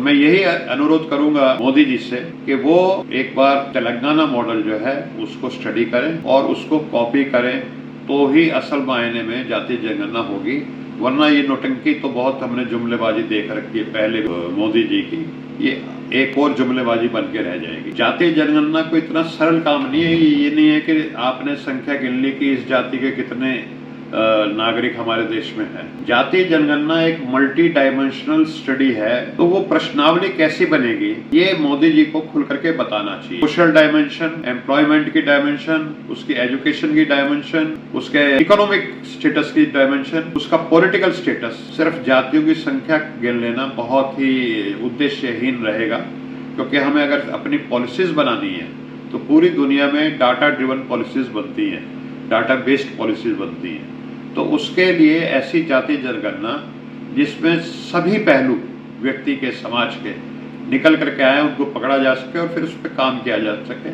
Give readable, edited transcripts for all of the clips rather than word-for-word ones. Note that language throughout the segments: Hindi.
मैं यही अनुरोध करूंगा मोदी जी से कि वो एक बार तेलंगाना मॉडल जो है उसको स्टडी करें और उसको कॉपी करें, तो ही असल मायने में जातीय जनगणना होगी। वरना ये नौटंकी तो बहुत हमने जुमलेबाजी देख रखी है पहले मोदी जी की, ये एक और जुमलेबाजी बन के रह जाएगी। जातीय जनगणना को इतना सरल काम नहीं है। ये नहीं है कि आपने संख्या गिन ली कि इस जाति के कितने नागरिक हमारे देश में है। जातीय जनगणना एक मल्टी डायमेंशनल स्टडी है, तो वो प्रश्नावली कैसी बनेगी ये मोदी जी को खुल करके बताना चाहिए। सोशल डायमेंशन, एम्प्लॉयमेंट की डायमेंशन, उसकी एजुकेशन की डायमेंशन, उसके इकोनॉमिक स्टेटस की डायमेंशन, उसका पॉलिटिकल स्टेटस। सिर्फ जातियों की संख्या गिन लेना बहुत ही उद्देश्यहीन रहेगा, क्योंकि हमें अगर अपनी पॉलिसीज बनानी है तो पूरी दुनिया में डाटा ड्रिवन पॉलिसीज बनती हैं, डाटा बेस्ड पॉलिसीज बनती हैं। तो उसके लिए ऐसी जातीय जनगणना जिसमें सभी पहलू व्यक्ति के, समाज के निकल करके आए, उनको पकड़ा जा सके और फिर उस पर काम किया जा सके।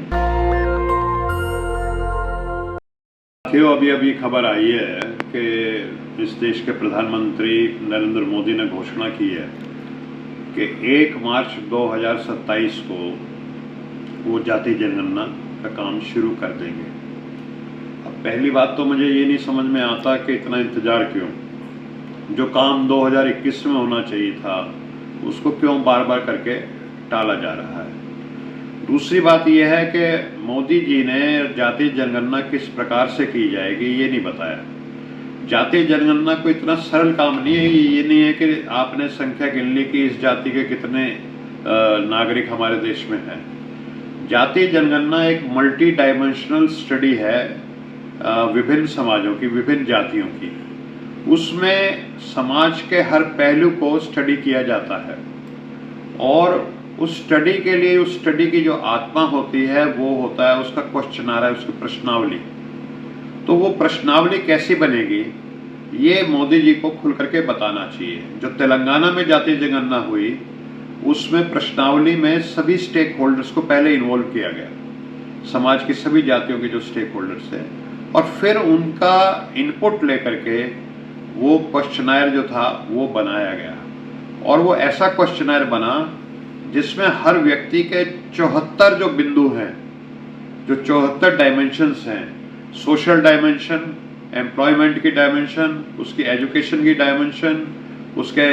साथियों, अभी खबर आई है कि इस देश के प्रधानमंत्री नरेंद्र मोदी ने घोषणा की है कि 1 मार्च 2027 को वो जातीय जनगणना का काम शुरू कर देंगे। पहली बात तो मुझे ये नहीं समझ में आता कि इतना इंतजार क्यों। जो काम 2021 में होना चाहिए था उसको क्यों बार बार करके टाला जा रहा है। दूसरी बात यह है कि मोदी जी ने जातीय जनगणना किस प्रकार से की जाएगी ये नहीं बताया। जातीय जनगणना को इतना सरल काम नहीं है। ये नहीं है कि आपने संख्या गिन ली कि इस जाति के कितने नागरिक हमारे देश में है। जातीय जनगणना एक मल्टी डायमेंशनल स्टडी है विभिन्न समाजों की, विभिन्न जातियों की। उसमें समाज के हर पहलू को स्टडी किया जाता है और उस स्टडी के लिए, उस स्टडी की जो आत्मा होती है वो होता है उसका क्वेश्चनर है, उसकी प्रश्नावली। तो वो प्रश्नावली कैसी बनेगी ये मोदी जी को खुल करके बताना चाहिए। जो तेलंगाना में जातीय जनगणना हुई उसमें प्रश्नावली में सभी स्टेक होल्डर्स को पहले इन्वॉल्व किया गया, समाज की सभी जातियों के जो स्टेक होल्डर्स हैं, और फिर उनका इनपुट लेकर के वो क्वेश्चनर जो था वो बनाया गया। और वो ऐसा क्वेश्चनर बना जिसमें हर व्यक्ति के 74 जो बिंदु हैं, जो 74 डायमेंशंस हैं, सोशल डायमेंशन, एम्प्लॉयमेंट की डायमेंशन, उसकी एजुकेशन की डायमेंशन, उसके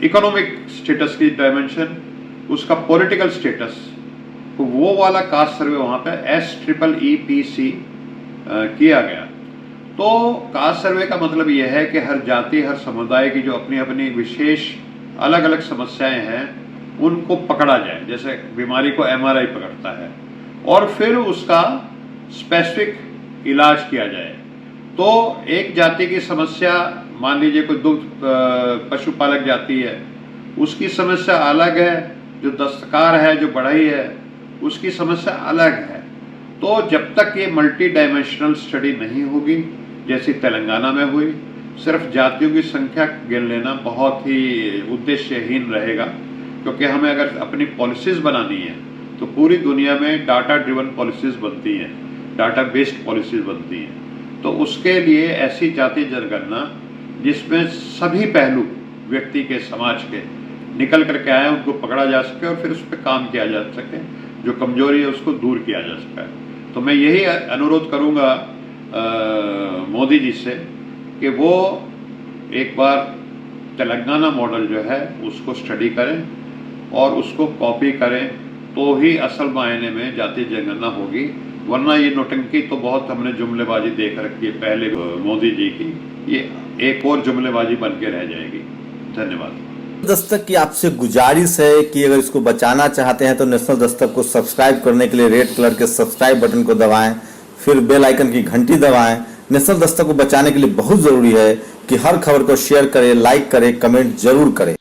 इकोनॉमिक स्टेटस की डायमेंशन, उसका पॉलिटिकल स्टेटस, तो वो वाला कास्ट सर्वे वहाँ पे SEEPC किया गया। तो कास्ट सर्वे का मतलब यह है कि हर जाति, हर समुदाय की जो अपनी अपनी विशेष अलग अलग समस्याएं हैं उनको पकड़ा जाए। जैसे बीमारी को MRI पकड़ता है और फिर उसका स्पेसिफिक इलाज किया जाए। तो एक जाति की समस्या, मान लीजिए कोई दुग्ध पशुपालक जाति है, उसकी समस्या अलग है, जो दस्तकार है, जो बढ़ई है, उसकी समस्या अलग है। तो जब तक ये मल्टी डायमेंशनल स्टडी नहीं होगी जैसी तेलंगाना में हुई, सिर्फ जातियों की संख्या गिन लेना बहुत ही उद्देश्यहीन रहेगा, क्योंकि हमें अगर अपनी पॉलिसीज बनानी है तो पूरी दुनिया में डाटा ड्रिवन पॉलिसीज बनती हैं, डाटा बेस्ड पॉलिसीज बनती हैं। तो उसके लिए ऐसी जातीय जनगणना जिसमें सभी पहलू व्यक्ति के, समाज के निकल करके आए, उनको पकड़ा जा सके और फिर उस पर काम किया जा सके, जो कमजोरी है उसको दूर किया जा सके। तो मैं यही अनुरोध करूंगा मोदी जी से कि वो एक बार तेलंगाना मॉडल जो है उसको स्टडी करें और उसको कॉपी करें, तो ही असल मायने में जातीय जनगणना होगी। वरना ये नौटंकी तो बहुत हमने जुमलेबाजी देख रखी है पहले मोदी जी की, ये एक और जुमलेबाजी बन के रह जाएगी। धन्यवाद। दस्तक की आपसे गुजारिश है कि अगर इसको बचाना चाहते हैं तो नेशनल दस्तक को सब्सक्राइब करने के लिए रेड कलर के सब्सक्राइब बटन को दबाएं, फिर बेल आइकन की घंटी दबाएं। नेशनल दस्तक को बचाने के लिए बहुत जरूरी है कि हर खबर को शेयर करें, लाइक करें, कमेंट जरूर करें।